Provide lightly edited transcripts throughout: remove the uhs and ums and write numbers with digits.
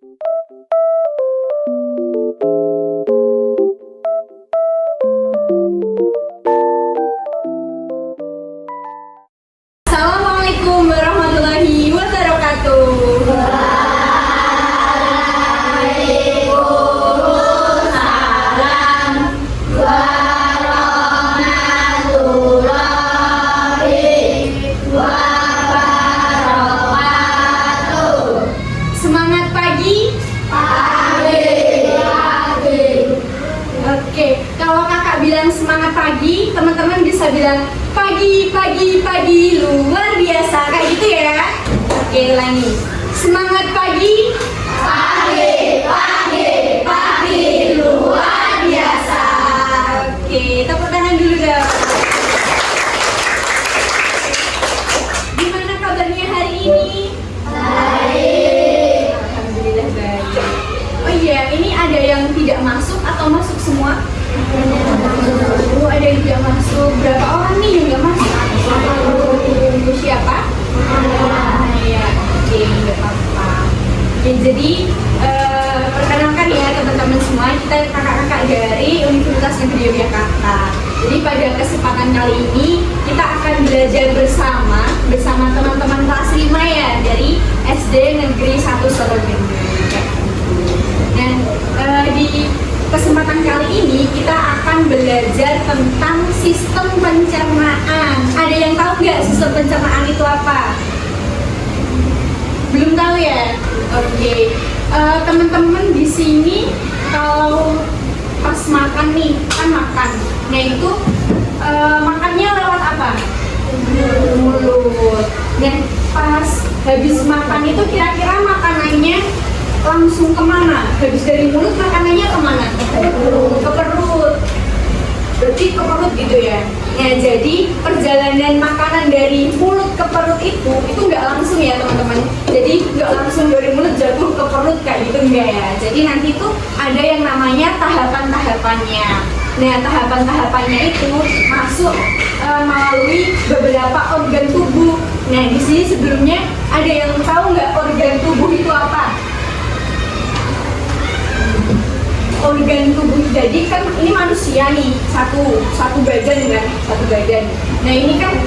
Assalamualaikum warahmatullahi wabarakatuh. Semangat pagi. Oke, kalau kakak bilang semangat pagi, teman-teman bisa bilang pagi, pagi, pagi, luar biasa, kayak gitu ya. Oke, ulangi. Semangat pagi. Pagi, luar biasa. Oke, tepuk tangan dulu dong. Gimana kabarnya hari ini? Alhamdulillah baik. Oh iya, ini ada yang tidak masuk atau masuk semua? Oh, ada yang tidak masuk. Berapa orang nih yang tidak masuk? Siapa? Iya, oke, nggak apa-apa. Oke, jadi perkenalkan ya teman-teman semua, kita kakak-kakak dari Universitas Negeri Yogyakarta. Jadi pada kesempatan kali ini kita akan belajar bersama teman-teman kelas 5 ya dari SD Negeri 1 Solo. Dan di kesempatan kali ini kita akan belajar tentang sistem pencernaan. Ada yang tahu nggak sistem pencernaan itu apa? Belum tahu ya? Oke. Teman-teman di sini kalau pas makan nih, kan makan. Nah itu makannya lewat apa? Mulut. Dan pas habis makan itu kira-kira makanannya langsung kemana? Habis dari mulut makanannya kemana? Ke perut. Berarti ke perut gitu ya. Nah jadi perjalanan makanan dari mulut ke perut itu nggak langsung ya teman-teman. Jadi nggak langsung dari mulut jatuh ke perut kayak gitu enggak ya. Jadi nanti tuh ada yang namanya tahapan-tahapannya. Nah tahapan-tahapannya itu masuk melalui beberapa organ tubuh. Nah di sini sebelumnya ada yang tahu nggak organ tubuh itu apa? Organ tubuh, jadi kan ini manusia nih, satu badan kan, satu badan. Nah ini kan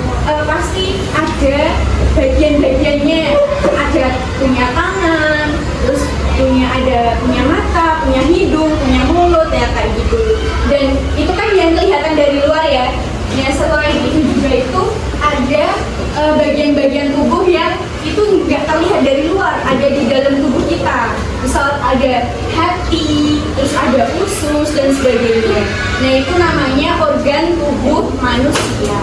pasti ada bagian-bagiannya, ada punya tangan, terus punya mata, punya hidung, punya mulut ya kayak gitu. Dan itu kan yang kelihatan dari luar ya. Nah selain itu juga itu ada bagian-bagian tubuh yang itu nggak terlihat dari luar, ada di dalam tubuh kita. Misal ada hati, terus ada usus dan sebagainya. Nah itu namanya organ tubuh manusia.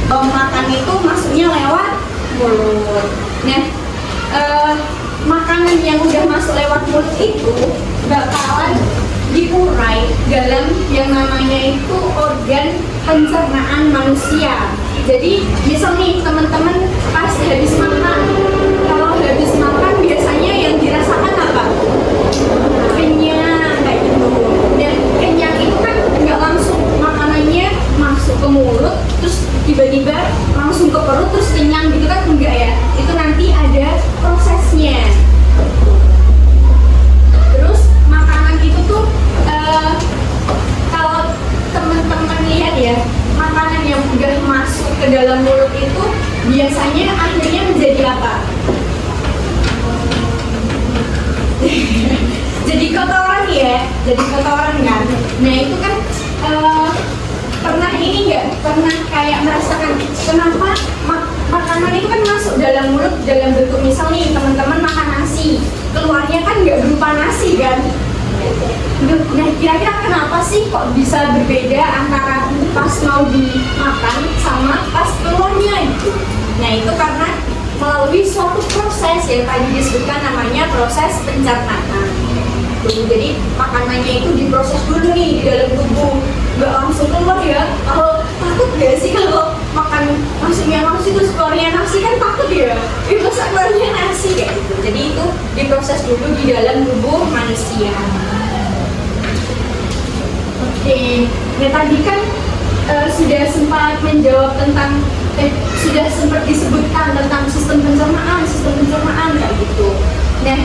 Makan itu masuknya lewat mulut. Nah makanan yang udah masuk lewat mulut itu bakalan diurai dalam yang namanya itu organ pencernaan manusia. Jadi misal nih teman-teman pas habis makan, kalau habis makan biasanya yang dirasakan apa? Kenyang kayak gitu. Dan kenyang itu kan nggak langsung makanannya masuk ke mulut terus tiba-tiba langsung ke perut terus kenyang gitu kan, enggak ya. Itu nanti ada prosesnya. Terus makanan itu tuh kalau teman-teman lihat ya, makanan yang udah masuk ke dalam mulut itu biasanya akhirnya menjadi apa? Jadi kotoran ya, jadi kotoran kan. Nah itu kan pernah ini nggak? Pernah kayak merasakan kenapa makanan itu kan masuk dalam mulut dalam bentuk misal nih teman-teman makan nasi, keluarnya kan nggak berupa nasi kan? Nah kira-kira kenapa sih kok bisa berbeda antara pas mau dimakan sama pas keluarnya itu? Nah itu karena melalui suatu proses yang tadi disebutkan namanya proses pencernaan. Jadi makanannya itu diproses dulu nih di dalam tubuh, nggak langsung keluar ya. Kalau takut gak sih kalau makan masuknya nasi terus keluarnya nasi, kan takut ya? Itu keluarnya nasi kayak gitu. Jadi itu diproses dulu di dalam tubuh manusia. Oke, nah tadi kan sudah sempat menjawab tentang sudah sempat disebutkan tentang sistem pencernaan kayak gitu. Nah,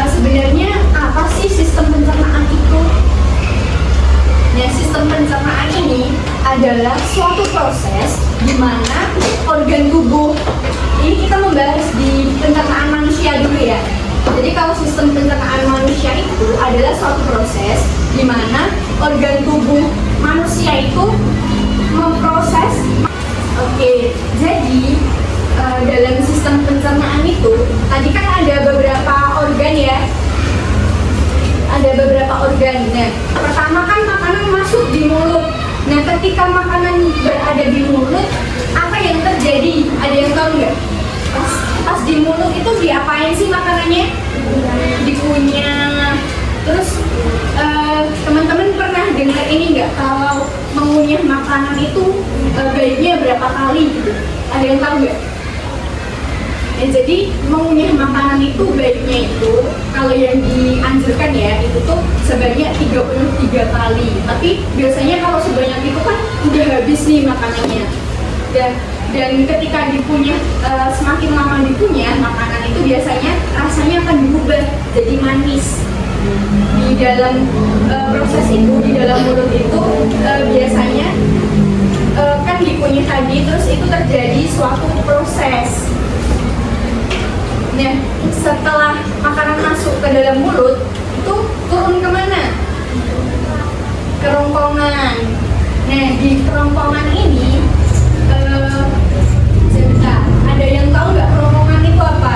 sebenarnya apa sih sistem pencernaan itu? Nah, sistem pencernaan ini adalah suatu proses di mana organ tubuh, ini kita membahas di pencernaan manusia dulu ya. Jadi kalau sistem pencernaan manusia itu adalah suatu proses di mana organ tubuh manusia itu memproses. Oke, jadi dalam sistem pencernaan itu tadi kan ada beberapa organ ya. Ada beberapa organ. Nah, pertama kan makanan masuk di mulut. Nah, ketika makanan berada di mulut, apa yang terjadi? Ada yang tahu nggak? Pas di mulut itu diapain sih makanannya? Dikunyah. Terus teman-teman pernah dengar ini nggak? Kalau mengunyah makanan itu baiknya berapa kali gitu? Ada yang tahu nggak? Ya, jadi mengunyah makanan itu baiknya itu kalau yang dianjurkan ya itu tuh sebanyak 33 kali. Tapi biasanya kalau sebanyak itu kan udah habis nih makanannya. Dan ketika dikunyah, semakin lama dikunyah makanan itu biasanya rasanya akan berubah jadi manis. Di dalam proses itu, di dalam mulut itu biasanya kan dikunyah tadi, terus itu terjadi suatu proses. Nah, setelah makanan masuk ke dalam mulut, itu turun kemana? Kerongkongan. Nah, di kerongkongan ini, sebentar, ada yang tahu nggak kerongkongan itu apa?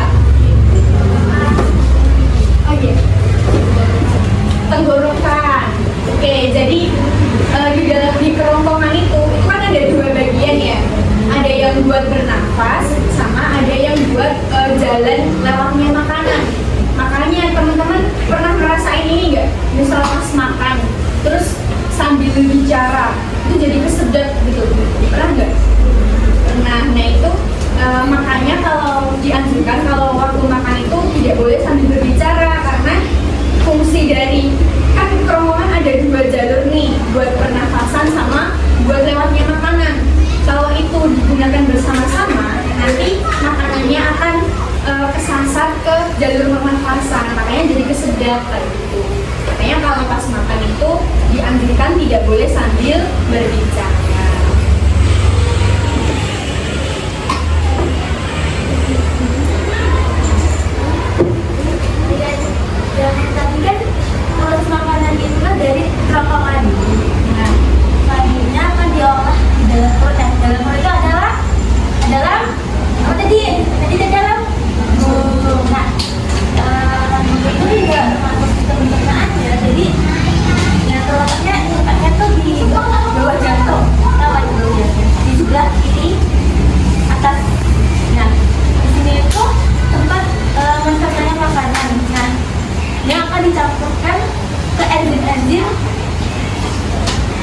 Oh iya, tenggorokan. Oke, jadi di kerongkongan itu kan ada dua bagian ya. Ada yang buat bernafas, sama ada yang buat jalan lewatnya makanan. Makanya teman-teman pernah ngerasain ini nggak? Misal pas makan, terus sambil bicara, itu jadi kesedot gitu. Pernah nggak? Pernah. Nah itu makanya kalau dianjurkan kalau waktu makan itu tidak boleh sambil berbicara karena fungsi dari kan kerongkongan ada dua jalur nih, buat pernafasan sama buat lewatnya makanan. Kalau itu digunakan bersama-sama, nanti makanannya akan kesasar ke jalur pernafasan, makanya jadi kesedap kayak gitu. Makanya kalau pas makan itu dianjurkan tidak boleh sambil berbicara. Dan tadi kan proses makanan itu kan dari kerongkongan. Nah, selanjutnya akan diolah di dalam perut. Dalam perut itu adalah apa tadi? Tadi di dalam. Nah, itu juga termasuk sistem pencernaan ya. Jadi yang terletaknya tuh di bawah jantung. Tahu itu ya? Di sebelah kiri atas. Nah, di sini itu tempat mencernanya makanan. Nah, yang akan dicampurkan ke enzim-enzim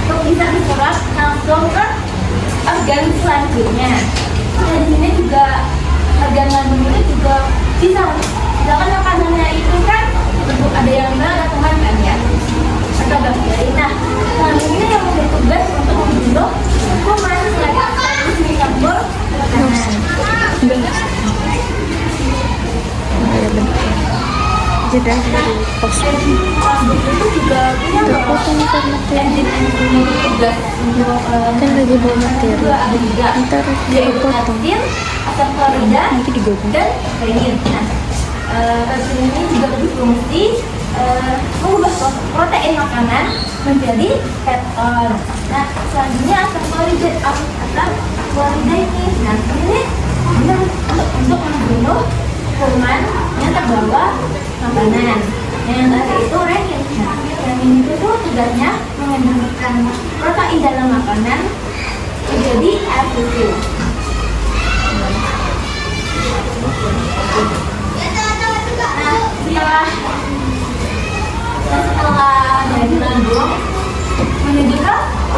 untuk bisa diserap langsung ke organ selanjutnya. Nah, di sini juga organ lambung itu juga bisa. Misalkan makanannya itu kan ada yang benar ada teman kan ya, atau bakteri. Nah, selanjutnya yang bertugas untuk membunuh kuman yang harus dicampur makanan. Jeda dari pos itu juga punya terpotong karena enzim-enzim tugas untuk kan lagi bawa materi juga ntar yaitu dipotong aktin, asam klorida, nanti digabung. dan renin. Nah, aktin ini juga berfungsi mengubah protein makanan menjadi keton. Nah, selanjutnya asam klorida ini, nah ini untuk membunuh kuman yang terbawa makanan. Yang tadi itu renin. Nah, renin itu tugasnya mengendalikan protein dalam makanan menjadi air susu. Setelah dari lambung menuju ke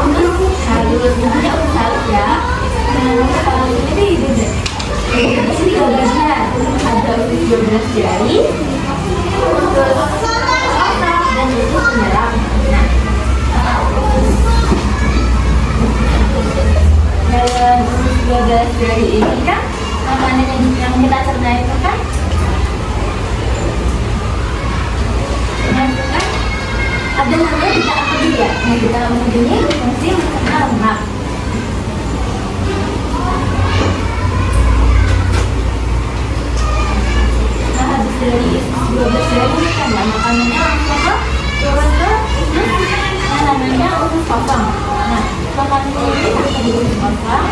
usus halus, namanya usus halus ya. Nah, ini beda. Di sini 12 bagian, ada usus 12 jari, usus otak, dan usus penyerap. Nah, dalam usus 12 jari ini kan makanan yang kita cerna itu kan 12 jari kan ya, makanannya langsung ke turun ke namanya usus kosong. Nah, makanannya ini sampai di usus kosong,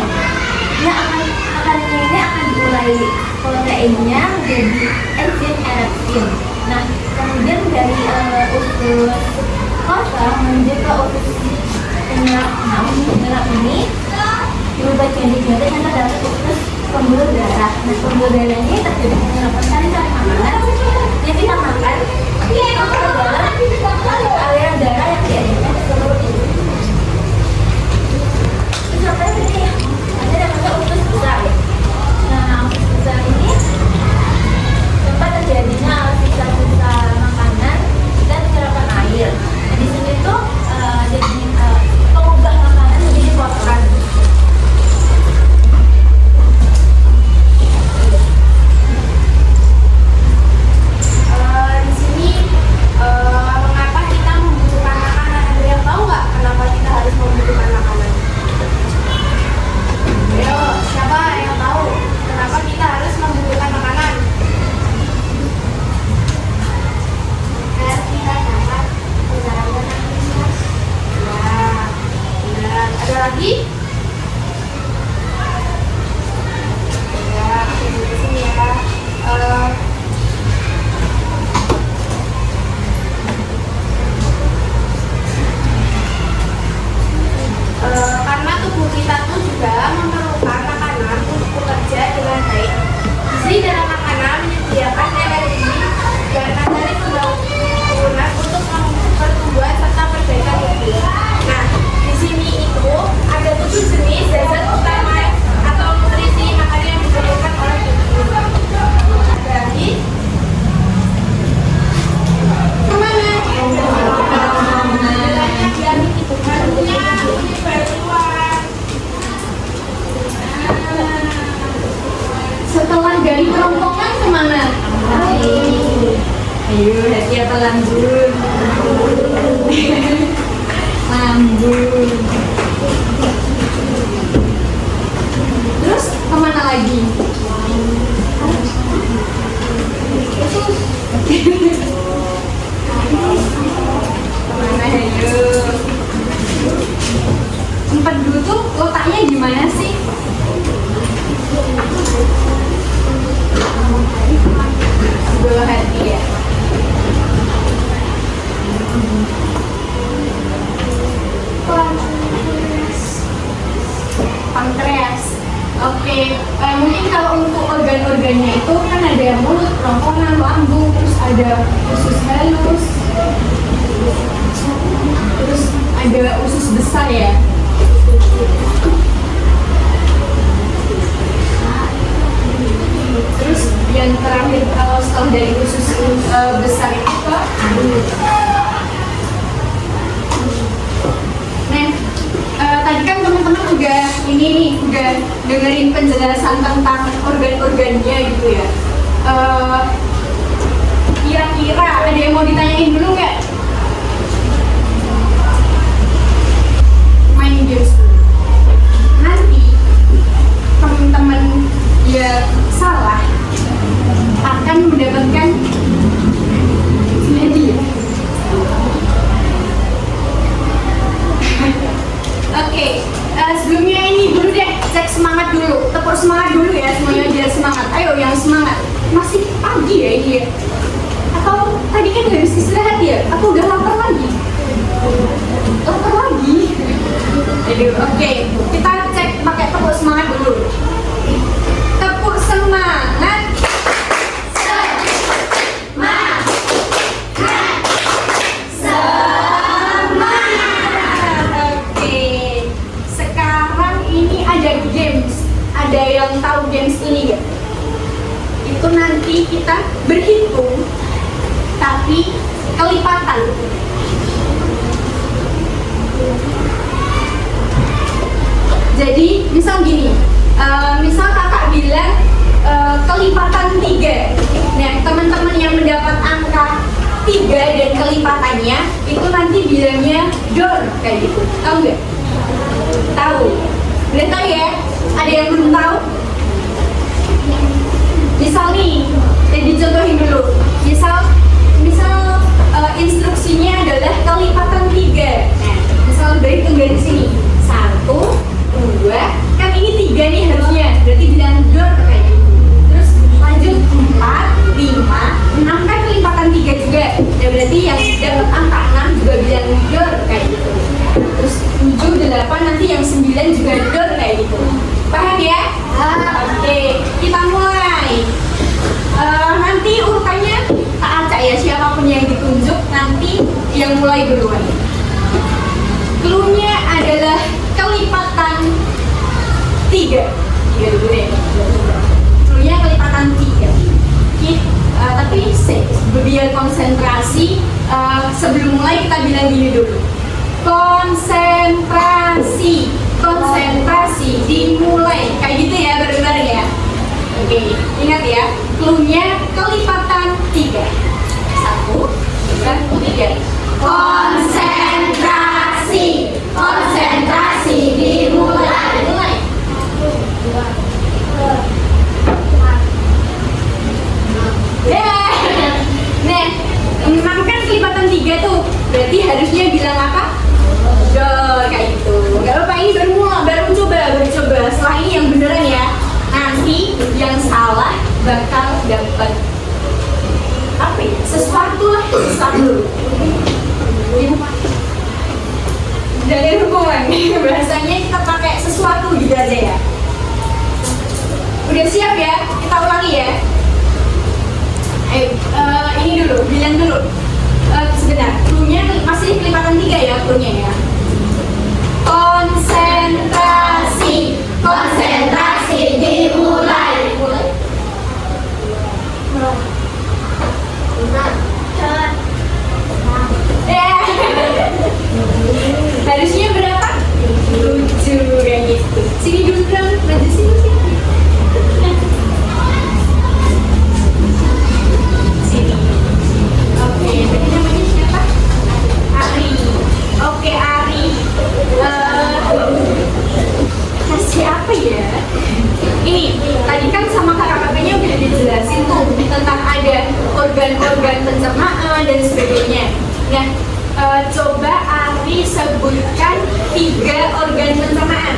makanannya ini akan diurai proteinnya menjadi enzim erepsin. Nah, kemudian dari usus kosong menuju ke usus penyerap. Nah, usus penyerap ini berubah jadi yang terdapat usus pembuluh darah. Nah, pembuluh darah ini terjadi penyerapan sari-sari makanan yang kita makan ke dalam aliran darah yang dialirkan ke seluruh tubuh. Terus apa ini ya? Ada namanya usus besar. Nah, usus besar ini tempat terjadinya sisa-sisa makanan dan penyerapan air. Nah, di sini tuh jadi pengubah makanan menjadi kotoran. Di sini mengapa kita membutuhkan makanan? Ada yang tahu nggak kenapa kita harus membutuhkan makanan? Ayo, siapa yang tahu kenapa kita harus membutuhkan makanan? Biar kita dapat menjalankan aktivitas. Ya, benar. Ada lagi? Ya, di sini ya. Karena tubuh kita tuh juga memerlukan makanan untuk bekerja dengan baik. Gizi dalam makanan menyediakan energi dan materi pembangunan untuk pertumbuhan serta perbaikan tubuh. Nah, di sini itu ada 7 jenis zat utama atau nutrisi makanan yang diperlukan oleh tubuh. Ada lagi? Kemana? Setelah dari kerongkongan kemana? Ayo, hati apa lambung? Lambung. Terus kemana lagi? Usus. Kemana ayo? Empedu tuh letaknya gimana sih? Sebelah hati ya. Pankreas. Oke, mungkin kalau untuk organ-organnya itu kan ada mulut, kerongkongan, lambung, terus ada usus halus, terus ada usus besar ya. Terus yang terakhir kalau setelah dari usus besar itu ke tadi kan teman-teman udah ini nih udah dengerin penjelasan tentang organ-organnya gitu ya. Kira-kira ada yang mau ditanyain dulu nggak? Main games dulu. Nanti teman-teman yang salah akan mendapatkan hadiah. Oke, sebelumnya ini dulu deh, cek semangat dulu, tepuk semangat dulu ya semuanya biar semangat. Ayo yang semangat, masih pagi ya ini ya? Atau tadi kan habis istirahat ya? Aku udah lapar lagi? Lapar lagi? Aduh, oke, kita cek pakai tepuk semangat dulu. Tepuk semangat. Ada yang tahu games ini nggak? Itu nanti kita berhitung, tapi kelipatan. Jadi misal gini, misal kakak bilang kelipatan 3. Nah, teman-teman yang mendapat angka 3 dan kelipatannya itu nanti bilangnya door kayak gitu. Tahu nggak? Tahu. Udah tahu ya? Ada yang belum tahu? Misal nih, jadi contohin dulu. Misal bilang gini dulu. Konsentrasi, konsentrasi, dimulai. Kayak gitu ya, bareng-bareng ya. Oke, ingat ya, clue-nya kelipatan 3. 1, 2, 3. Konsentrasi, konsentrasi, dimulai. Mulai. Nah, 6 kan kelipatan 3 tuh. Berarti harusnya bilang apa? Dol, kayak gitu. Gak apa-apa, ini baru coba. Setelah ini yang beneran ya. Nanti yang salah bakal dapat apa ya? Sesuatu lah, sesuatu. Dari hubungan, bahasanya kita pakai sesuatu gitu aja ya. Udah siap ya? Kita ulangi ya. Ayo, ini dulu, bilang dulu. Sebentar, clue-nya masih kelipatan 3 ya, clue-nya ya. Konsentrasi, konsentrasi, dimulai. Harusnya berapa? 7 kayak gitu. Sini dulu dong, maju sini. Sini. Oke, tadi namanya siapa? Ari. Oke, Ari. Kasih apa ya? Ini, tadi kan sama kakak-kakaknya udah dijelasin tuh tentang ada organ-organ pencernaan dan sebagainya. Nah, coba Ari sebutkan 3 organ pencernaan.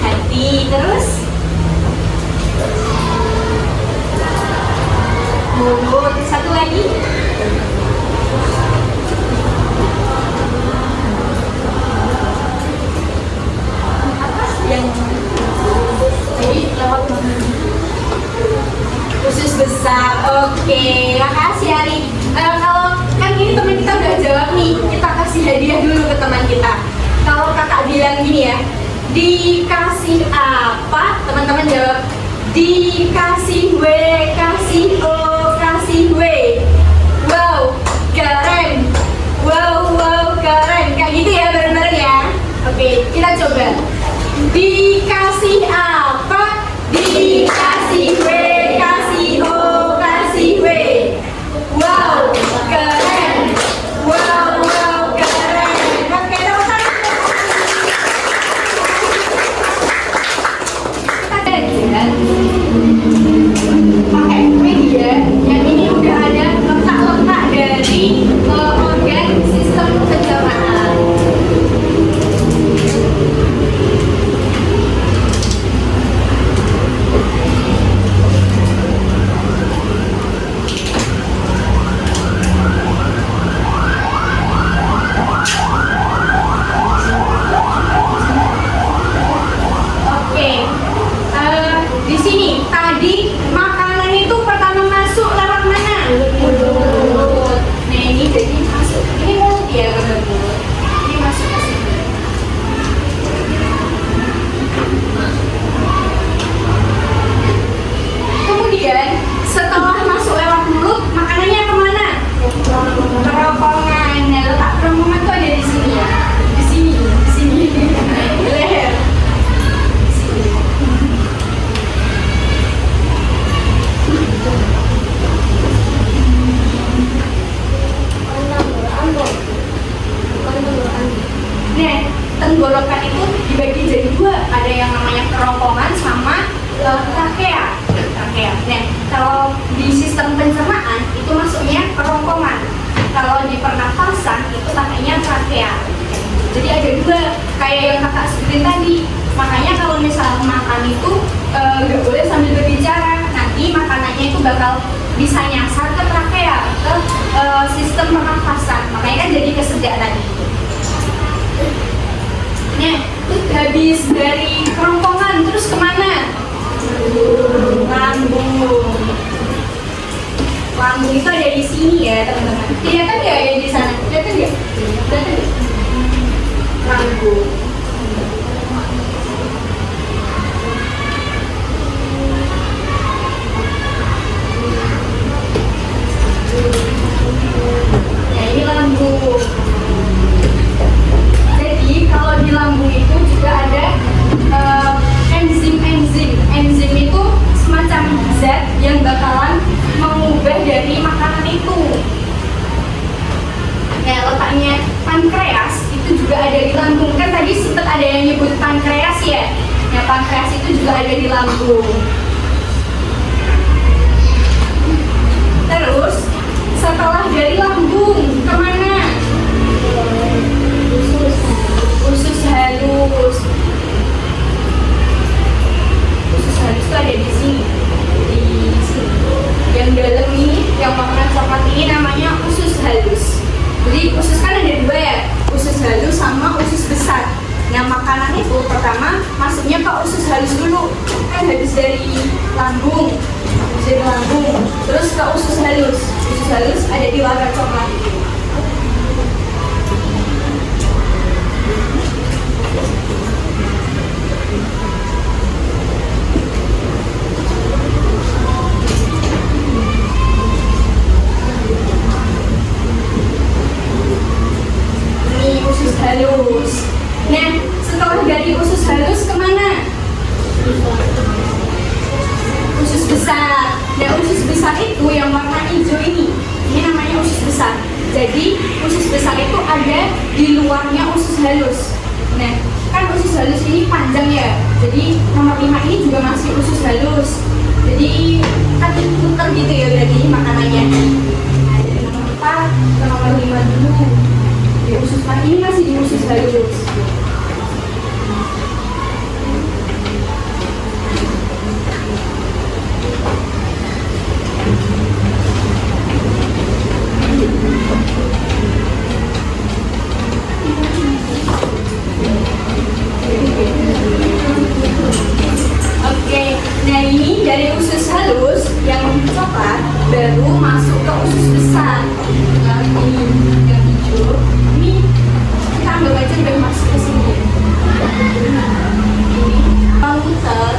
Hati terus. Mulut, satu lagi. Apa yang jadi lewat usus besar? Oke, makasih Ari. Kalau kan ini teman kita udah jawab nih, kita kasih hadiah dulu ke teman kita. Kalau kakak bilang gini ya, dikasih apa? Teman-teman jawab dikasih W, kasih O, kasih W. Wow, keren. Wow, keren. Kayak gitu ya, bareng-bareng ya. Oke, kita coba. Dikasih apa? Dikasih W, kasih O, kasih W. Wow, keren. Wow, keren. Oke, tepuk tangan. Kita pakai media yang ini udah ada letak-letak dari organ sistem pencernaan. Oke, di sini tadi makanan itu pertama masuk lewat mana? Mulut. Nah ini jadi masuk. Ini mulut ya, benar mulut. Ini masuk ke sini. Kemudian setelah masuk lewat mulut, makanannya kemana? Kerongkongan. Nah, letak kerongkongan itu ada di sini ya. Di sini. Di leher. Nah, tenggorokan itu dibagi jadi 2. Ada yang namanya kerongkongan sama trakea. Nah, kalau di sistem pencernaan itu masuknya kerongkongan. Kalau di pernafasan itu pakainya trakea. Jadi ada 2, kayak yang kakak sebutin tadi. Makanya kalau misal makan itu nggak boleh sambil berbicara. Nanti makanannya itu bakal bisa nyasar ke trakea, ke sistem pernafasan. Makanya kan jadi kesedak tadi. Nah, habis dari kerongkongan terus kemana? Lambung. Lambung itu ada di sini ya teman-teman. Kelihatan nggak ya di sana? Kelihatan nggak? Lambung. zat yang bakalan mengubah dari makanan itu. Nah, letaknya pankreas itu juga ada di lambung. Kan tadi sempat ada yang nyebut pankreas ya. Nah, pankreas itu juga ada di lambung. Terus setelah dari lambung kemana? Usus halus. Usus halus itu ada di sini. Di sini. Yang dalam ini, yang warna coklat ini namanya usus halus. Jadi usus kan ada dua ya, usus halus sama usus besar. Nah, makanan itu pertama masuknya ke usus halus dulu, kan habis dari lambung, terus ke usus halus. Usus halus ada di warna coklat. Ini usus halus. Nah, setelah dari usus halus kemana? Usus besar. Nah, usus besar itu yang warna hijau ini namanya usus besar. Jadi usus besar itu ada di luarnya usus halus. Nah, kan usus halus ini panjang ya. Jadi nomor 5 ini juga masih usus halus. Jadi kan putar gitu ya berarti makanannya. Nah, dari nomor 4 ke nomor 5 dulu. Di usus 4 ini masih di usus halus. Oke, nah ini dari usus halus yang coklat baru masuk ke usus besar. Nah, ini yang hijau, ini kita anggap aja udah masuk ke sini. Ini muter.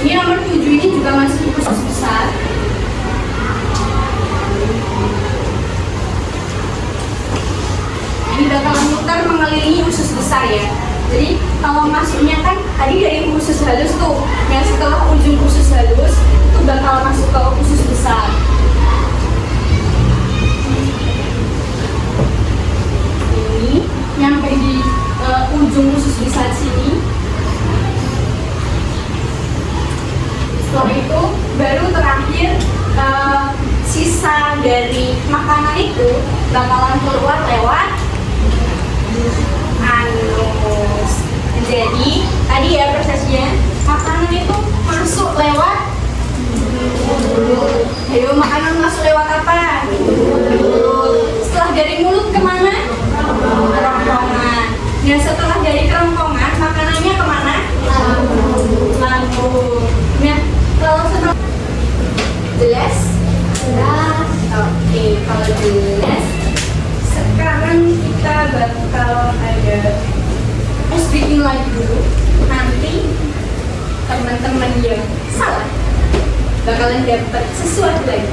Ini nomor 7 ini juga masih usus besar. Ini bakalan muter mengelilingi usus besar ya. Jadi kalau masuknya kan tadi dari usus halus tuh, yang setelah ujung usus halus itu bakal masuk ke usus besar. Ini nyampe di ujung usus besar sini. Setelah itu baru terakhir sisa dari makanan itu bakalan keluar lewat anus. Jadi tadi ya prosesnya makanan itu masuk lewat mulut. Ayo, makanan masuk lewat apa? Mulut. Setelah dari mulut kemana? Kerongkongan. Nah, setelah dari kerongkongan makanannya kemana? Lambung. Nah, kalau setelah jelas? Jelas. Oke, kalau jelas sekarang kita bakal ada speaking lagi dulu. Nanti teman-teman yang salah bakalan dapat sesuatu lagi.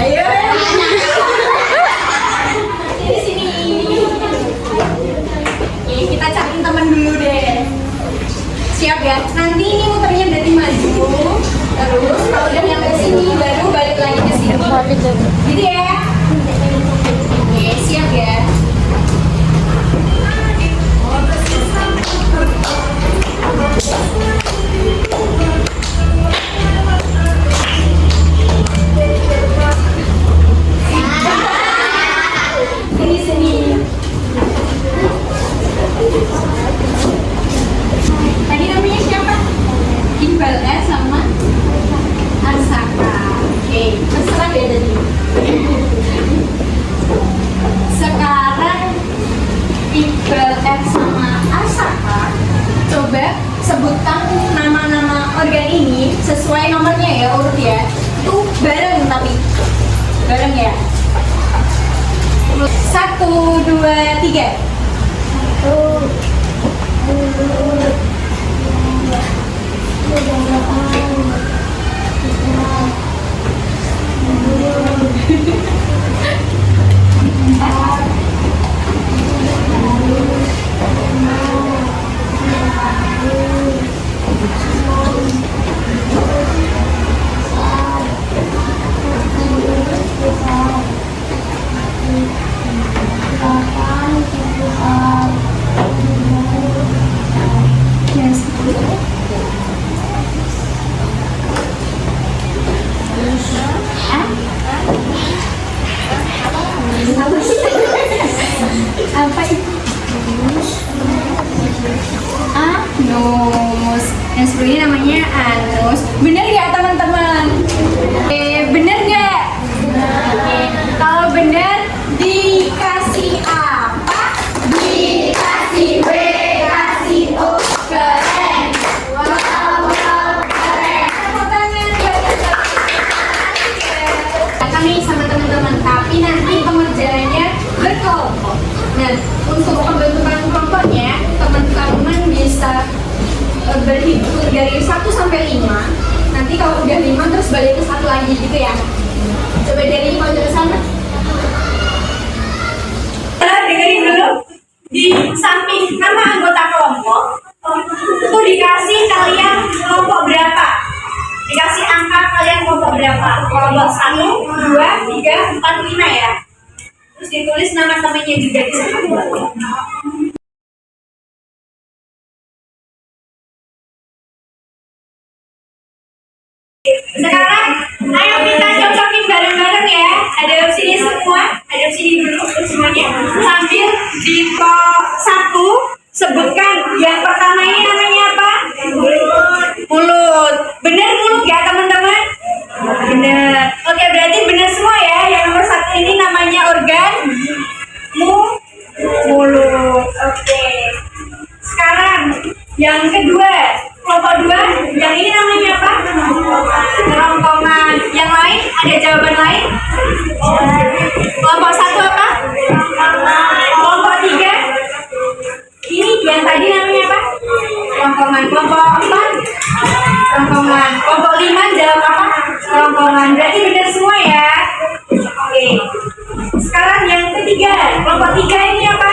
Ayo. Di sini. Oke, kita cari teman dulu deh. Siap ya? Nanti ini muternya dari maju. 1, 2, 3. 1, 2, Apa itu? Anus. Yang 10 ini namanya anus. Bener nggak teman-teman? Bener nggak? Kalau bener dikasih apa? Dikasih W, kasih O. Keren. Wow, keren. Tepuk tangan buat kami sama teman-teman. Tapi nanti pengerjaannya berkelompok. Nah, untuk pembentukan kelompoknya, teman-teman bisa berhitung dari 1 sampai 5. Nanti kalau udah 5 terus balik ke 1 lagi gitu ya. Coba dari 5 ke sana. Dengerin dulu. Di samping nama anggota kelompok, itu dikasih kalian kelompok berapa? Dikasih angka kalian kelompok berapa? Kelompok 1, 2, 3, 4, 5 ya. Terus ditulis nama-namanya juga di sana. Sekarang, ayo kita cocokin bareng-bareng ya. Ada sini semua, ada sini dulu semuanya. Sambil di top 1 sebutkan yang pertama ini namanya apa? Mulut. Bener mulut ya teman-teman? Bener. Oke, berarti bener semua ya. Yang nomor 1 ini namanya organ mulut. Oke. Sekarang yang kedua, kelompok 2, yang ini namanya apa? Kerongkongan. Yang lain ada jawaban lain? Kelompok 1 apa? Kelompok 3, ini yang tadi namanya apa? Kerongkongan. Kelompok 4, kerongkongan. Kelompok 5 jawab apa? Kerongkongan. Berarti benar semua ya. Oke. Sekarang yang ketiga, kelompok 3 ini apa?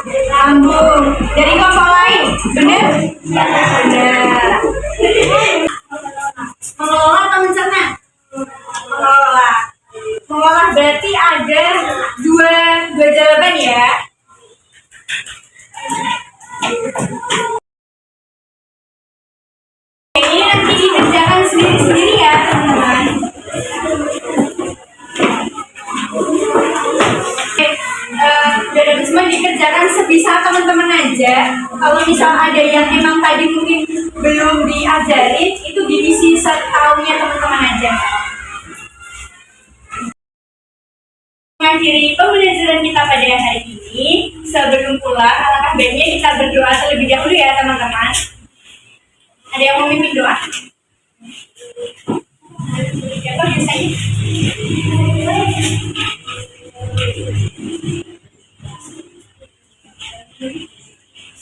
Lambung. Dari kelompok lain, benar? Benar. Mengelola atau mencerna? Mengelola. Mengolah berarti ada dua jawaban ya. Ini nanti dikerjakan sendiri-sendiri ya teman-teman. Dan semua dikerjakan sebisa teman-teman aja. Kalau misal ada yang emang tadi mungkin belum diajarin, itu diisi setahunnya teman-teman aja. Mengakhiri pembelajaran kita pada hari ini, sebelum pulang, alangkah baiknya kita berdoa terlebih dahulu ya teman-teman. Ada yang mau memimpin doa? Siapa biasanya?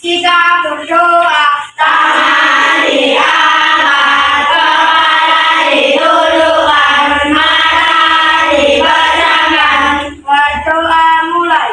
Kita berdoa. Tangan diangkat, kepala ditundukkan, mata dipejamkan. Berdoa mulai.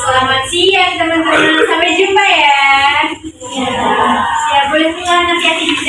Selamat siang teman-teman, sampai jumpa ya. Siap boleh pulang, nanti hati-hati.